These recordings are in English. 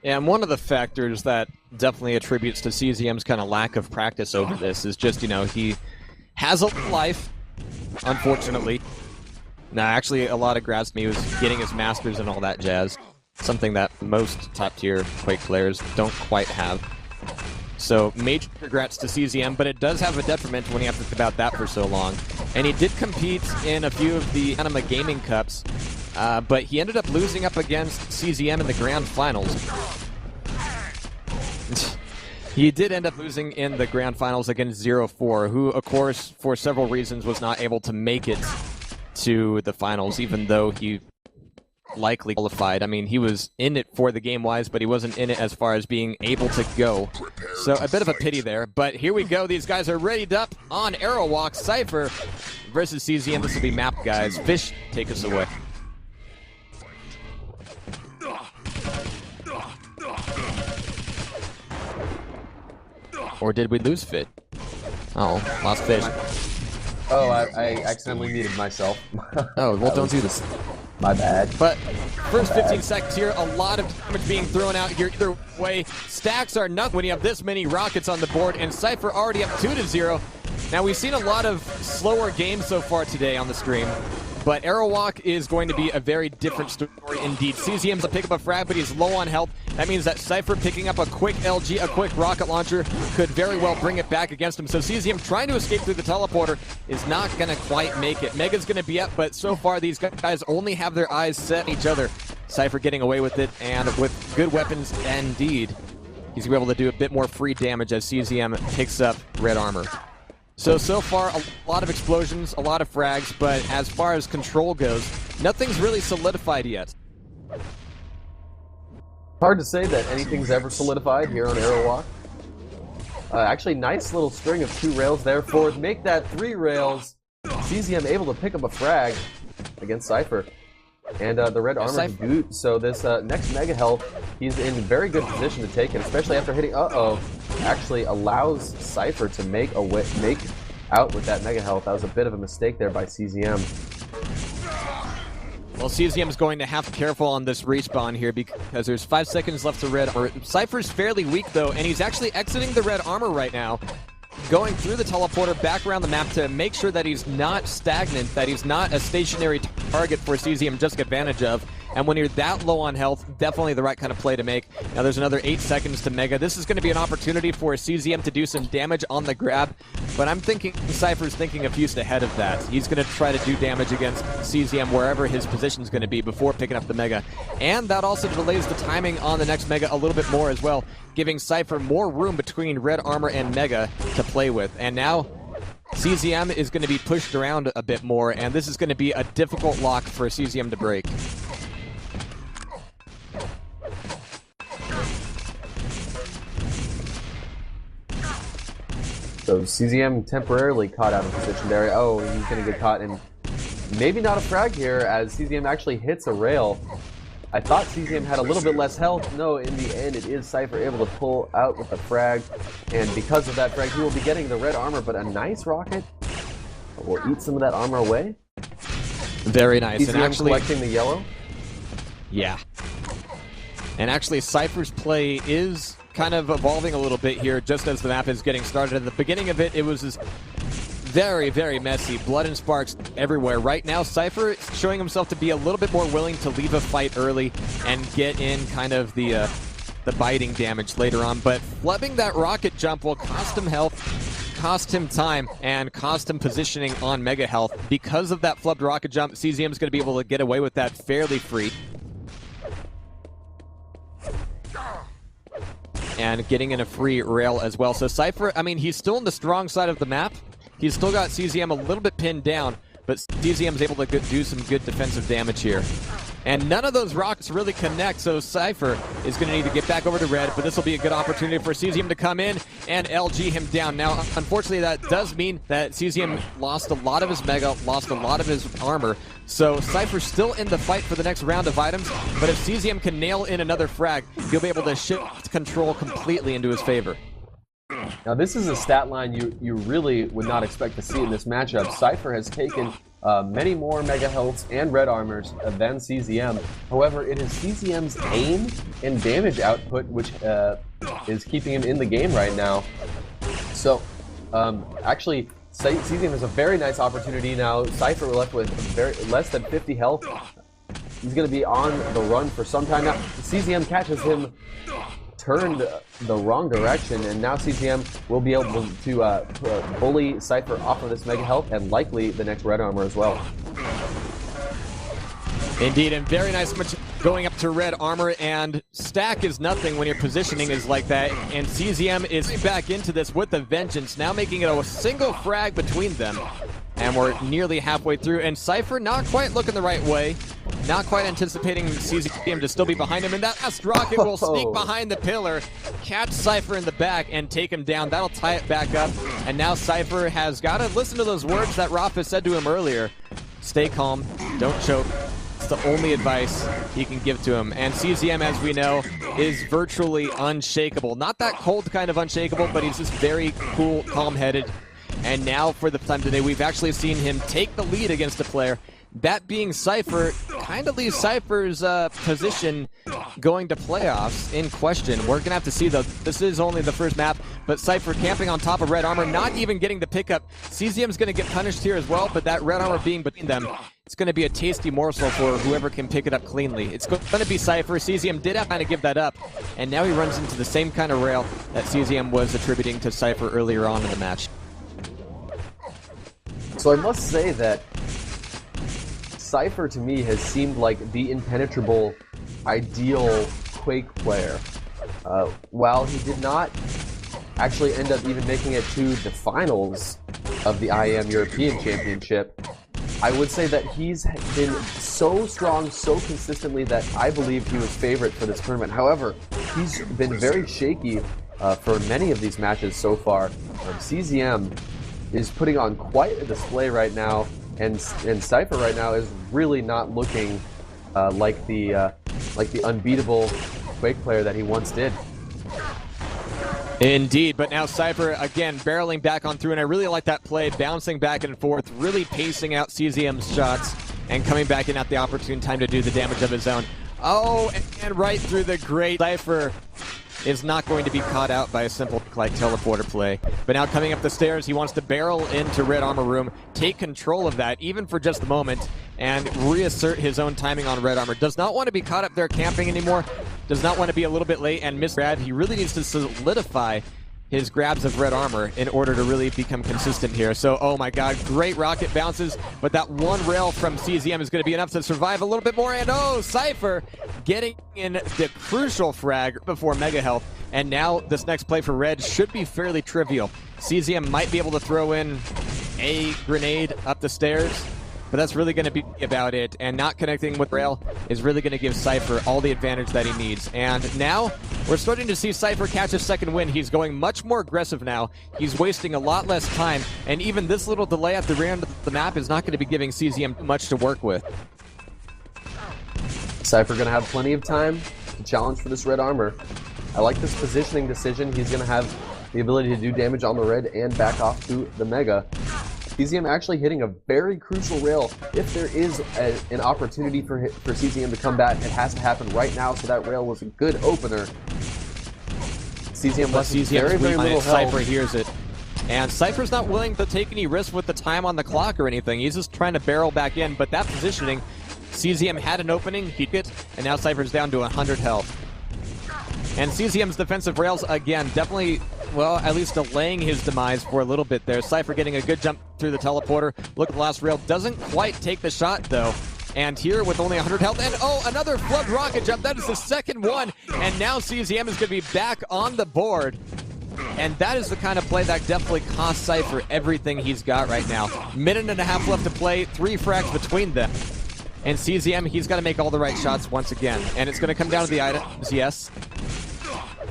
And one of the factors that definitely attributes to CZM's kind of lack of practice over this is just, he has a life, unfortunately. Now, actually, a lot of grads to me was getting his masters and all that jazz. Something that most top-tier Quake players don't quite have. So, major congrats to CZM, but it does have a detriment when you have to think about that for so long. And he did compete in a few of the Anima Gaming Cups, but he ended up losing up against CZM in the Grand Finals. He did end up losing in the Grand Finals against 0-4, who, of course, for several reasons, was not able to make it to the finals, even though he likely qualified. I mean, he was in it for the game-wise, but he wasn't in it as far as being able to go. So a bit of a pity there, but here we go. These guys are readied up on Arrow Walk. Cypher versus CZM. This will be map, guys. Fish, take us away. Or did we lose Fit? Oh, lost Fish. Oh, I accidentally muted myself. Oh, well, don't do this. My bad. But first 15 seconds here, a lot of damage being thrown out here either way. Stacks are nothing when you have this many rockets on the board, and Cypher already up 2-0. Now, we've seen a lot of slower games so far today on the stream, but Arrow Walk is going to be a very different story indeed. CZM's to pick up a frag, but he's low on health. That means that Cypher picking up a quick LG, a quick rocket launcher, could very well bring it back against him. So CZM trying to escape through the teleporter is not going to quite make it. Mega's going to be up, but so far these guys only have their eyes set on each other. Cypher getting away with it, and with good weapons indeed, he's going to be able to do a bit more free damage as CZM picks up red armor. So far, a lot of explosions, a lot of frags, but as far as control goes, nothing's really solidified yet. Hard to say that anything's ever solidified here on Arrow Walk. Actually, nice little string of 2 rails there for make that 3 rails. CZM able to pick up a frag against Cypher. And the red armor boot, so this next Mega Health, he's in very good position to take it, especially after hitting, actually allows Cypher to make out with that Mega Health. That was a bit of a mistake there by CZM. Well, CZM is going to have to be careful on this respawn here because there's 5 seconds left to red armor. Cypher's fairly weak though, and he's actually exiting the red armor right now, going through the teleporter back around the map to make sure that he's not stagnant, that he's not a stationary target for CZM just to take advantage of. And when you're that low on health, definitely the right kind of play to make. Now there's another 8 seconds to Mega. This is going to be an opportunity for CZM to do some damage on the grab, but I'm thinking Cypher's thinking a few steps ahead of that. He's going to try to do damage against CZM wherever his position is going to be before picking up the Mega. And that also delays the timing on the next Mega a little bit more as well, giving Cypher more room between red armor and Mega to play with. And now CZM is going to be pushed around a bit more, and this is going to be a difficult lock for CZM to break. So CZM temporarily caught out of position there. Oh, he's going to get caught in maybe not a frag here as CZM actually hits a rail. I thought CZM had a little bit less health. No, in the end, it is Cypher able to pull out with a frag. And because of that frag, he will be getting the red armor, but a nice rocket will eat some of that armor away. Very nice. CZM and actually collecting the yellow. Yeah. And actually, Cypher's play is kind of evolving a little bit here just as the map is getting started. At the beginning of it, it was just very, very messy. Blood and sparks everywhere. Right now, Cypher is showing himself to be a little bit more willing to leave a fight early and get in kind of the biting damage later on. But flubbing that rocket jump will cost him health, cost him time, and cost him positioning on Mega Health. Because of that flubbed rocket jump, CZM is going to be able to get away with that fairly free. And getting in a free rail as well. So Cypher, I mean, he's still on the strong side of the map. He's still got CZM a little bit pinned down, but CZM is able to do some good defensive damage here. And none of those rockets really connect, so Cypher is going to need to get back over to red, but this will be a good opportunity for CZM to come in and LG him down. Now, unfortunately, that does mean that CZM lost a lot of his Mega, lost a lot of his armor, so Cypher's still in the fight for the next round of items, but if CZM can nail in another frag, he'll be able to shift control completely into his favor. Now this is a stat line you really would not expect to see in this matchup. Cypher has taken many more Mega Healths and Red Armors than CZM. However, it is CZM's aim and damage output which is keeping him in the game right now. So, actually, CZM has a very nice opportunity now. Cypher left with less than 50 health. He's going to be on the run for some time now. CZM catches him turned the wrong direction, and now CZM will be able to bully Cypher off of this Mega Health and likely the next Red Armor as well. Indeed, and very nice much going up to Red Armor, and stack is nothing when your positioning is like that, and CZM is back into this with a vengeance, now making it a single frag between them. And we're nearly halfway through, and Cypher not quite looking the right way, not quite anticipating CZM to still be behind him, and that last rocket will sneak behind the pillar, catch Cypher in the back, and take him down. That'll tie it back up, and now Cypher has got to listen to those words that Rafa said to him earlier. Stay calm, don't choke. It's the only advice he can give to him. And CZM, as we know, is virtually unshakable. Not that cold kind of unshakable, but he's just very cool, calm-headed. And now, for the time today, we've actually seen him take the lead against a player. That being Cypher, kind of leaves Cypher's position going to playoffs in question. We're going to have to see, though. This is only the first map, but Cypher camping on top of Red Armor, not even getting the pickup. CZM's going to get punished here as well, but that Red Armor being between them, it's going to be a tasty morsel for whoever can pick it up cleanly. It's going to be Cypher. CZM did have to kind of give that up, and now he runs into the same kind of rail that CZM was attributing to Cypher earlier on in the match. So I must say that Cypher to me has seemed like the impenetrable, ideal Quake player. While he did not actually end up even making it to the finals of the IEM European Championship, I would say that he's been so strong, so consistently that I believe he was favorite for this tournament. However, he's been very shaky for many of these matches so far. CZM is putting on quite a display right now, and Cypher right now is really not looking like the unbeatable Quake player that he once did. Indeed, but now Cypher again barreling back on through, and I really like that play, bouncing back and forth, really pacing out CZM's shots and coming back in at the opportune time to do the damage of his own. Oh, and right through the grate. Cypher is not going to be caught out by a simple like teleporter play. But now coming up the stairs, he wants to barrel into Red Armor Room, take control of that, even for just a moment, and reassert his own timing on Red Armor. Does not want to be caught up there camping anymore, does not want to be a little bit late and miss grab. He really needs to solidify his grabs of Red Armor in order to really become consistent here. So, oh my god, great rocket bounces, but that one rail from CZM is going to be enough to survive a little bit more, and oh, Cypher getting in the crucial frag before Mega Health, and now this next play for Red should be fairly trivial. CZM might be able to throw in a grenade up the stairs, but that's really going to be about it, and not connecting with rail is really going to give Cypher all the advantage that he needs. And now we're starting to see Cypher catch a second win. He's going much more aggressive now. He's wasting a lot less time, and even this little delay at the rear end of the map is not going to be giving CZM much to work with. Cypher going to have plenty of time to challenge for this Red Armor. I like this positioning decision. He's going to have the ability to do damage on the red and back off to the Mega. CZM actually hitting a very crucial rail. If there is an opportunity for CZM to come back, it has to happen right now, so that rail was a good opener. CZM left very little health. Cypher hears it. And Cypher's not willing to take any risks with the time on the clock or anything. He's just trying to barrel back in, but that positioning, CZM had an opening, he hit, and now Cypher's down to 100 health. And CZM's defensive rails, again, definitely, well, at least delaying his demise for a little bit there. Cypher getting a good jump through the teleporter. Look at the last rail. Doesn't quite take the shot, though. And here with only 100 health, and oh, another flood rocket jump. That is the second one. And now CZM is going to be back on the board. And that is the kind of play that definitely costs Cypher everything he's got right now. Minute and a half left to play, 3 frags between them. And CZM, he's got to make all the right shots once again. And it's going to come down to the items, yes.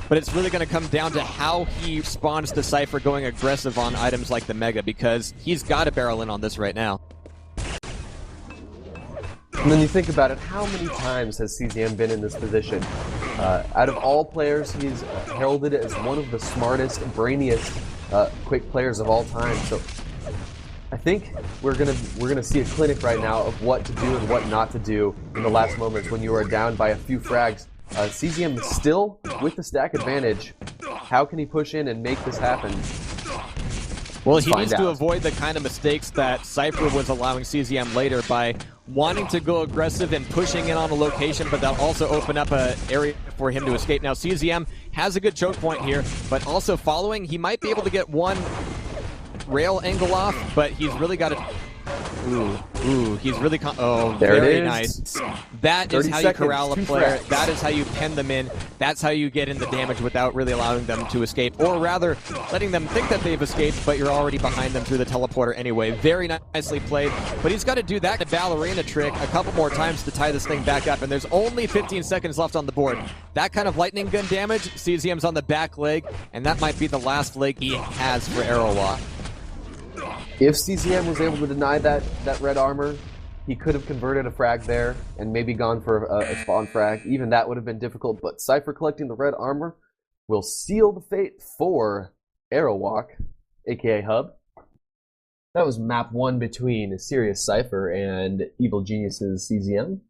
But it's really going to come down to how he responds to Cypher going aggressive on items like the Mega, because he's got to barrel in on this right now. And then you think about it, how many times has CZM been in this position? Out of all players, he's heralded as one of the smartest, brainiest Quake players of all time. So think we're gonna see a clinic right now of what to do and what not to do in the last moments when you are down by a few frags. CZM still with the stack advantage. How can he push in and make this happen? Well, he needs to avoid the kind of mistakes that Cypher was allowing CZM later by wanting to go aggressive and pushing in on a location, but that'll also open up an area for him to escape. Now, CZM has a good choke point here, but also following, he might be able to get one rail angle off, but he's really got to... Ooh, he's really... Oh, there very nice. That is how you corral a player. Frags. That is how you pen them in. That's how you get in the damage without really allowing them to escape, or rather, letting them think that they've escaped, but you're already behind them through the teleporter anyway. Very nicely played, but he's got to do that ballerina trick a couple more times to tie this thing back up, and there's only 15 seconds left on the board. That kind of lightning gun damage, CZM's on the back leg, and that might be the last leg he has for Arrowwalk. If CZM was able to deny that red armor, he could have converted a frag there and maybe gone for a spawn frag. Even that would have been difficult, but Cypher collecting the red armor will seal the fate for Arrowwalk, aka Hub. That was map 1 between Serious Cypher and Evil Genius's CZM.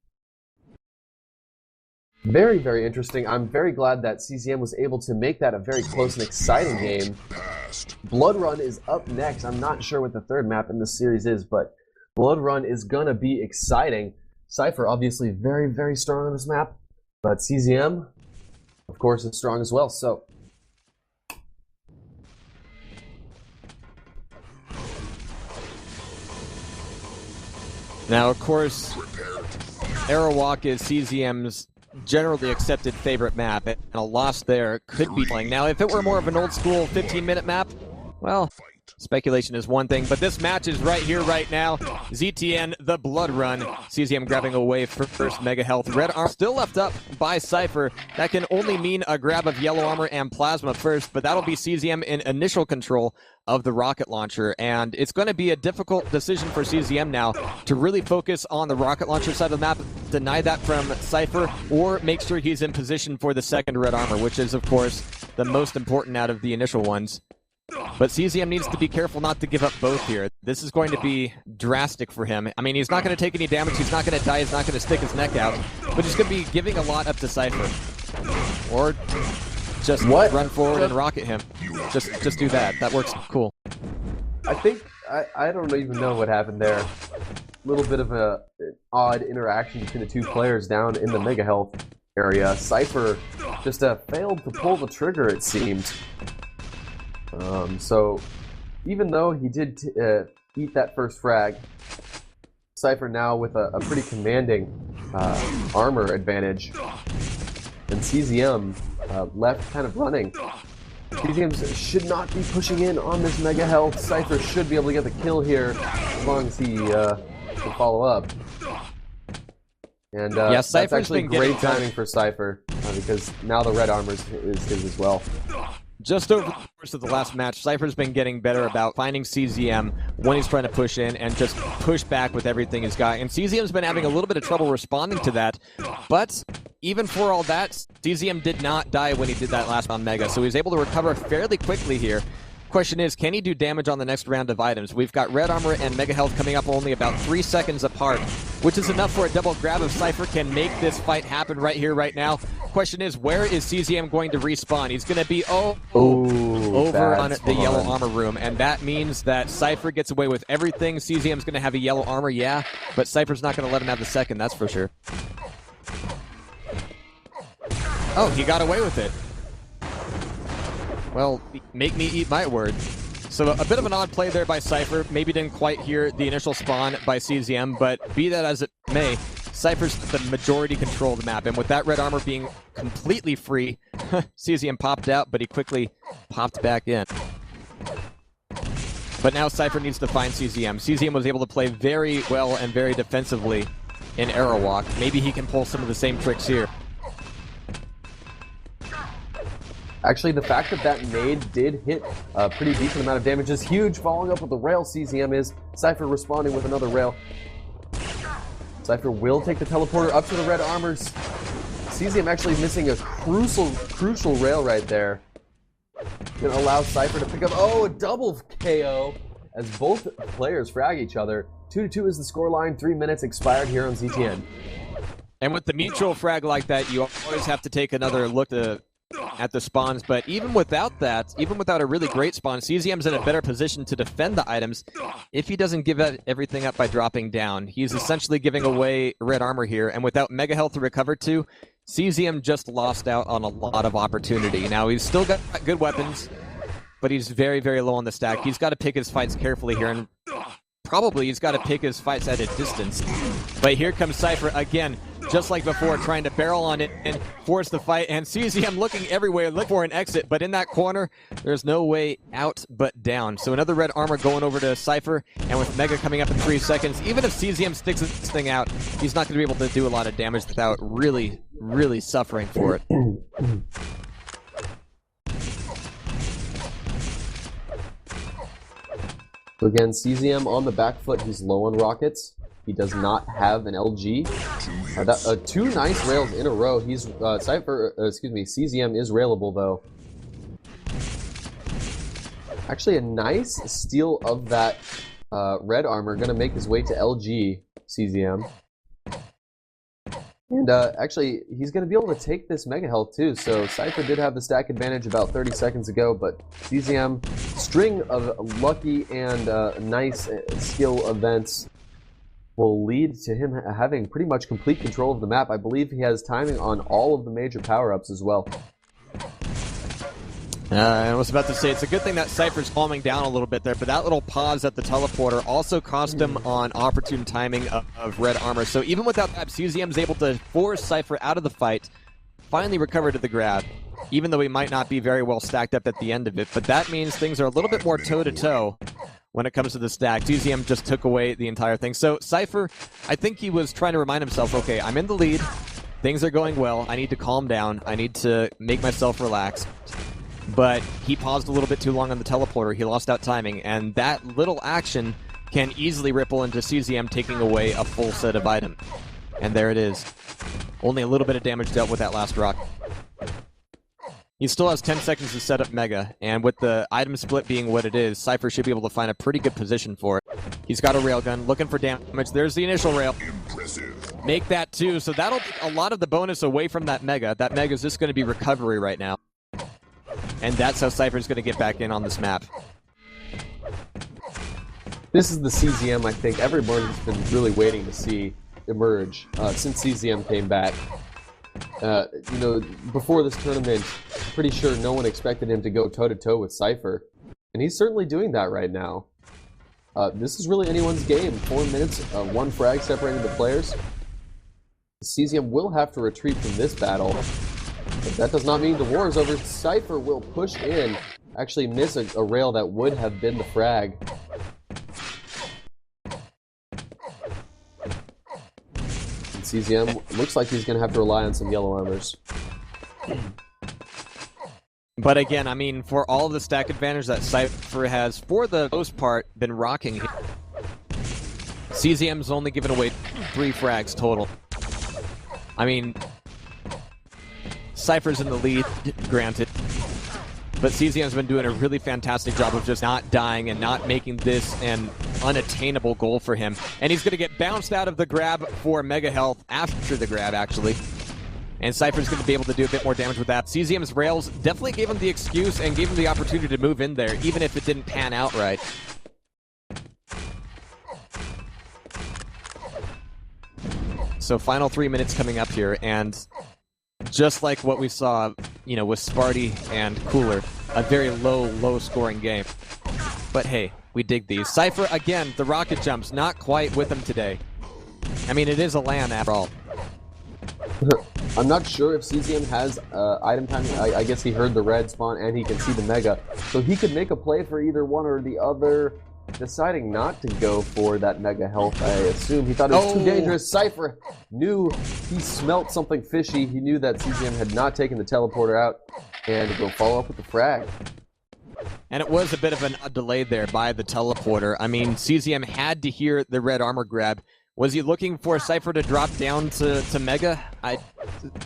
Very, very interesting. I'm very glad that CZM was able to make that a very close and exciting game. Blood Run is up next. I'm not sure what the third map in this series is, but Blood Run is gonna be exciting. Cypher obviously very, very strong on this map, but CZM, of course, is strong as well. So now, of course, Arrowwalk is CZM's generally accepted favorite map, and a loss there could be playing. Now, if it were more of an old school 15-minute map, well, speculation is one thing, but this match is right here, right now. ZTN, the Blood Run. CZM grabbing away for first Mega Health. Red Armor still left up by Cypher. That can only mean a grab of Yellow Armor and Plasma first, but that'll be CZM in initial control of the rocket launcher, and it's going to be a difficult decision for CZM now to really focus on the rocket launcher side of the map, deny that from Cypher, or make sure he's in position for the second Red Armor, which is, of course, the most important out of the initial ones. But CZM needs to be careful not to give up both here. This is going to be drastic for him. I mean, he's not going to take any damage, he's not going to die, he's not going to stick his neck out, but he's going to be giving a lot up to Cypher. Or just run forward and rocket him. Just do that. That works cool. I think, I don't even know what happened there. A little bit of an odd interaction between the two players down in the Mega Health area. Cypher just failed to pull the trigger, it seemed. So, even though he did eat that first frag, Cypher now with a pretty commanding armor advantage, and CZM left kind of running. CZM should not be pushing in on this Mega Health. Cypher should be able to get the kill here as long as he can follow up. And yeah, that's actually great timing for Cypher because now the red armor is his as well. Just over the course of the last match, Cypher's been getting better about finding CZM when he's trying to push in and just push back with everything he's got. And CZM's been having a little bit of trouble responding to that. But even for all that, CZM did not die when he did that last on Mega, so he was able to recover fairly quickly here. Question is, can he do damage on the next round of items? We've got Red Armor and Mega Health coming up only about 3 seconds apart, which is enough for a double grab if Cypher can make this fight happen right here, right now. Question is, where is CZM going to respawn? He's going to be over on the Yellow Armor room, and that means that Cypher gets away with everything. CZM's going to have a Yellow Armor, yeah, but Cypher's not going to let him have the second, that's for sure. Oh, he got away with it. Well, make me eat my words. So a bit of an odd play there by Cypher. Maybe didn't quite hear the initial spawn by CZM, but be that as it may, Cypher's the majority control of the map. And with that red armor being completely free, CZM popped out, but he quickly popped back in. But now Cypher needs to find CZM. CZM was able to play very well and very defensively in Arrowwalk. Maybe he can pull some of the same tricks here. Actually, the fact that that nade did hit a pretty decent amount of damage is huge. Following up with the rail, CZM is. Cypher responding with another rail. Cypher will take the teleporter up to the red armors. CZM actually missing a crucial rail right there. Gonna allow Cypher to pick up, a double KO as both players frag each other. 2-2 is the scoreline. 3 minutes expired here on ZTN. And with the mutual frag like that, you always have to take another look at the spawns. But even without that, even without a really great spawn, CZM's in a better position to defend the items if he doesn't give everything up by dropping down. He's essentially giving away red armor here, and without mega health to recover to, CZM just lost out on a lot of opportunity. Now, he's still got good weapons, but he's very, very low on the stack. He's got to pick his fights carefully here, and probably he's got to pick his fights at a distance. But here comes Cypher again, just like before, trying to barrel on it and force the fight. And CZM looking everywhere, looking for an exit, but in that corner, there's no way out but down. So another red armor going over to Cypher, and with Mega coming up in 3 seconds, even if CZM sticks this thing out, he's not going to be able to do a lot of damage without really, really suffering for it. So again, CZM on the back foot. He's low on rockets. He does not have an LG. 2 nice rails in a row. He's CZM is railable though. Actually, a nice steal of that red armor. Gonna make his way to LG CZM. And actually, he's going to be able to take this mega health too. So Cypher did have the stack advantage about 30 seconds ago, but CZM, string of lucky and nice skill events will lead to him having pretty much complete control of the map. I believe he has timing on all of the major power-ups as well. I was about to say, it's a good thing that Cypher's calming down a little bit there, but that little pause at the teleporter also cost him on opportune timing of red armor. So even without that, CZM's able to force Cypher out of the fight, finally recover to the grab, even though he might not be very well stacked up at the end of it. But that means things are a little bit more toe-to-toe when it comes to the stack. CZM just took away the entire thing. So Cypher, I think he was trying to remind himself, okay, I'm in the lead, things are going well, I need to calm down, I need to make myself relax. But he paused a little bit too long on the teleporter. He lost out timing, and that little action can easily ripple into CZM taking away a full set of items. And there it is. Only a little bit of damage dealt with that last rock. He still has 10 seconds to set up Mega, and with the item split being what it is, Cypher should be able to find a pretty good position for it. He's got a railgun, looking for damage. There's the initial rail. Make that 2, so that'll take a lot of the bonus away from that Mega. That Mega's just going to be recovery right now. And that's how Cypher's going to get back in on this map. This is the CZM I think everyone's been really waiting to see emerge since CZM came back. You know, before this tournament, pretty sure no one expected him to go toe-to-toe with Cypher. And he's certainly doing that right now. This is really anyone's game. 4 minutes, 1 frag separating the players. CZM will have to retreat from this battle. But that does not mean the war is over. Cypher will push in, actually miss a rail that would have been the frag. And CZM looks like he's going to have to rely on some yellow armors. But again, I mean, for all of the stack advantage that Cypher has, for the most part, been rocking here. CZM's only given away 3 frags total. I mean, Cypher's in the lead, granted, but CZM's been doing a really fantastic job of just not dying and not making this an unattainable goal for him. And he's going to get bounced out of the grab for mega health after the grab, actually. And Cypher's going to be able to do a bit more damage with that. CZM's rails definitely gave him the excuse and gave him the opportunity to move in there, even if it didn't pan out right. So final 3 minutes coming up here, and just like what we saw, you know, with Sparty and Cooler, a very low scoring game. But hey, we dig these. Cypher, again, the rocket jumps, not quite with him today. I mean, it is a LAN after all. I'm not sure if CZM has item timing. I guess he heard the red spawn and he can see the mega. So he could make a play for either one or the other. Deciding not to go for that mega health, I assume. He thought it was too dangerous. Cypher knew, he smelt something fishy. He knew that CZM had not taken the teleporter out and to go follow up with the frag. And it was a bit of a delay there by the teleporter. I mean, CZM had to hear the red armor grab. Was he looking for Cypher to drop down to Mega?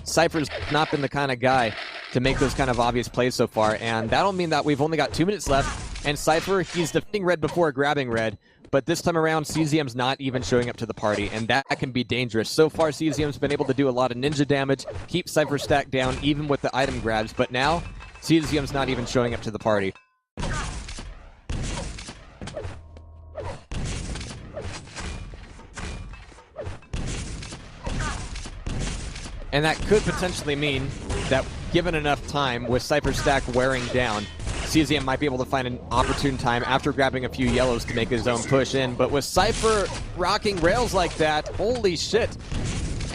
Cypher's not been the kind of guy to make those kind of obvious plays so far, and that'll mean that we've only got 2 minutes left. And Cypher, he's defending red before grabbing red, but this time around, CZM's not even showing up to the party, and that can be dangerous. So far, CZM's been able to do a lot of ninja damage, keep Cypher stacked down even with the item grabs, but now, CZM's not even showing up to the party. And that could potentially mean that given enough time, with Cypher stack wearing down, CZM might be able to find an opportune time after grabbing a few yellows to make his own push in. But with Cypher rocking rails like that, holy shit.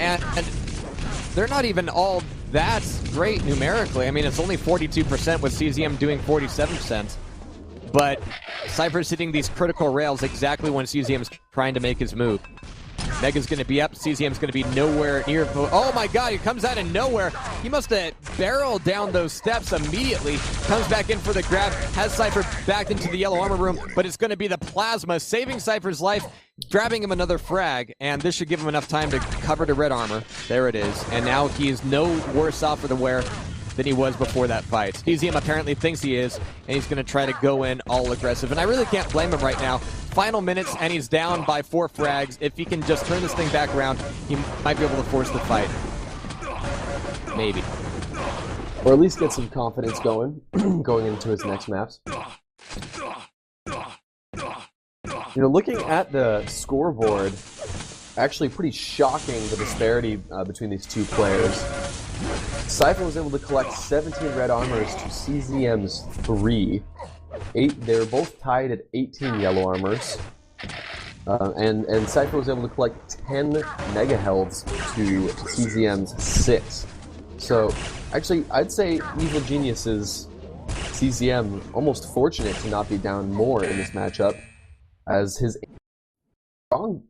And they're not even all that great numerically. I mean, it's only 42% with CZM doing 47%. But Cypher's hitting these critical rails exactly when CZM's trying to make his move. Mega's going to be up. CZM's going to be nowhere near. Oh my god, he comes out of nowhere. He must have barreled down those steps immediately. Comes back in for the grab. Has Cypher back into the yellow armor room, but it's going to be the plasma saving Cypher's life, grabbing him another frag, and this should give him enough time to cover to red armor. There it is. And now he is no worse off for the wear than he was before that fight. CZM apparently thinks he is, and he's going to try to go in all aggressive. And I really can't blame him right now. Final minutes, and he's down by 4 frags. If he can just turn this thing back around, he might be able to force the fight. Maybe. Or at least get some confidence going, going into his next maps. You know, looking at the scoreboard, actually pretty shocking the disparity between these two players. Cypher was able to collect 17 red armors to CZM's 3. They were both tied at 18 yellow armors. And Cypher was able to collect 10 mega helds to CZM's 6. So, actually, I'd say Evil Genius's CZM almost fortunate to not be down more in this matchup, as his aim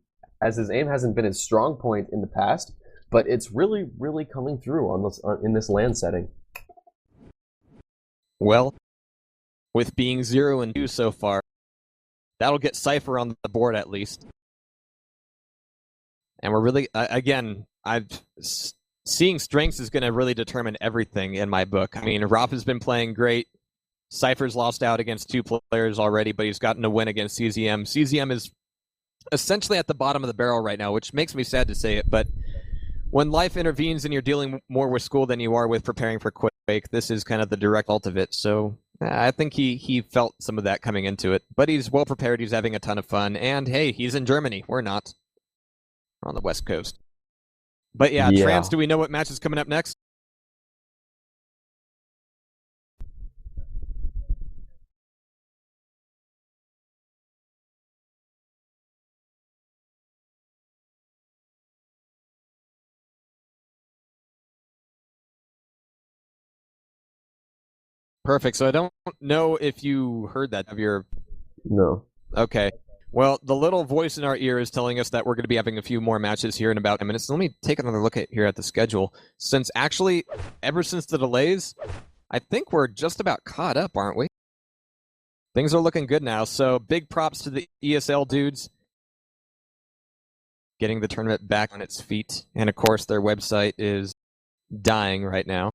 hasn't been his strong point in the past, but it's really, really coming through in this land setting. Well, with being 0-2 so far, that'll get Cypher on the board at least. And we're really, again, seeing strengths is going to really determine everything in my book. I mean, Rafa's been playing great. Cypher's lost out against 2 players already, but he's gotten a win against CZM. CZM is essentially at the bottom of the barrel right now, which makes me sad to say it, but when life intervenes and you're dealing more with school than you are with preparing for Quake, this is kind of the direct result of it. So I think he felt some of that coming into it, but he's well prepared. He's having a ton of fun, and hey, he's in Germany. We're not. We're on the West Coast. But yeah, Trans, do we know what match is coming up next? Perfect. So I don't know if you heard that of your... No. Okay. Well, the little voice in our ear is telling us that we're going to be having a few more matches here in about 10 minutes. Let me take another look here at the schedule. Since actually, ever since the delays, I think we're just about caught up, aren't we? Things are looking good now. So big props to the ESL dudes getting the tournament back on its feet. And of course, their website is dying right now.